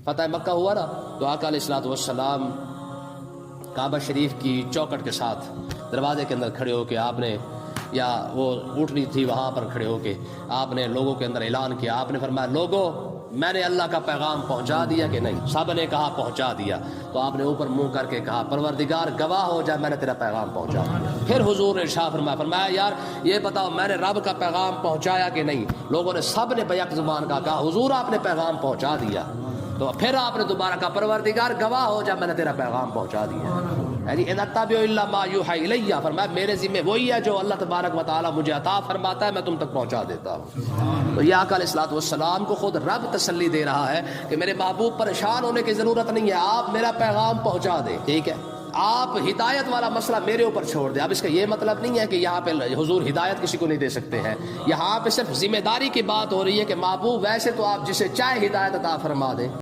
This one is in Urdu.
فتح مکہ ہوا نا تو آقا علیہ الصلوۃ والسلام کعبہ شریف کی چوکٹ کے ساتھ دروازے کے اندر کھڑے ہو کے آپ نے، یا وہ اونٹنی تھی وہاں پر کھڑے ہو کے آپ نے لوگوں کے اندر اعلان کیا. آپ نے فرمایا لوگوں میں نے اللہ کا پیغام پہنچا دیا کہ نہیں؟ سب نے کہا پہنچا دیا. تو آپ نے اوپر منہ کر کے کہا پروردگار گواہ ہو جائے میں نے تیرا پیغام پہنچا دیا. پھر حضور نے ارشاد فرمایا یار یہ بتاؤ میں نے رب کا پیغام پہنچایا کہ نہیں؟ لوگوں نے سب نے بیک زبان کا کہا حضور آپ نے پیغام پہنچا دیا. تو پھر آپ نے دوبارہ کہا پروردگار گواہ ہو جائے میں نے تیرا پیغام پہنچا دیا. یعنی ان اتبع الا ما یوحی الی، فرمایا میرے ذمہ وہی ہے جو اللہ تبارک و تعالی مجھے عطا فرماتا ہے میں تم تک پہنچا دیتا ہوں. تو یہ آقا علیہ الصلوۃ والسلام کو خود رب تسلی دے رہا ہے کہ میرے محبوب پریشان ہونے کی ضرورت نہیں ہے، آپ میرا پیغام پہنچا دیں. ٹھیک ہے، آپ ہدایت والا مسئلہ میرے اوپر چھوڑ دیں. اب اس کا یہ مطلب نہیں ہے کہ یہاں پہ حضور ہدایت کسی کو نہیں دے سکتے ہیں. یہاں پہ صرف ذمہ داری کی بات ہو رہی ہے کہ محبوب ویسے تو آپ جسے چاہے ہدایت عطا فرما دیں.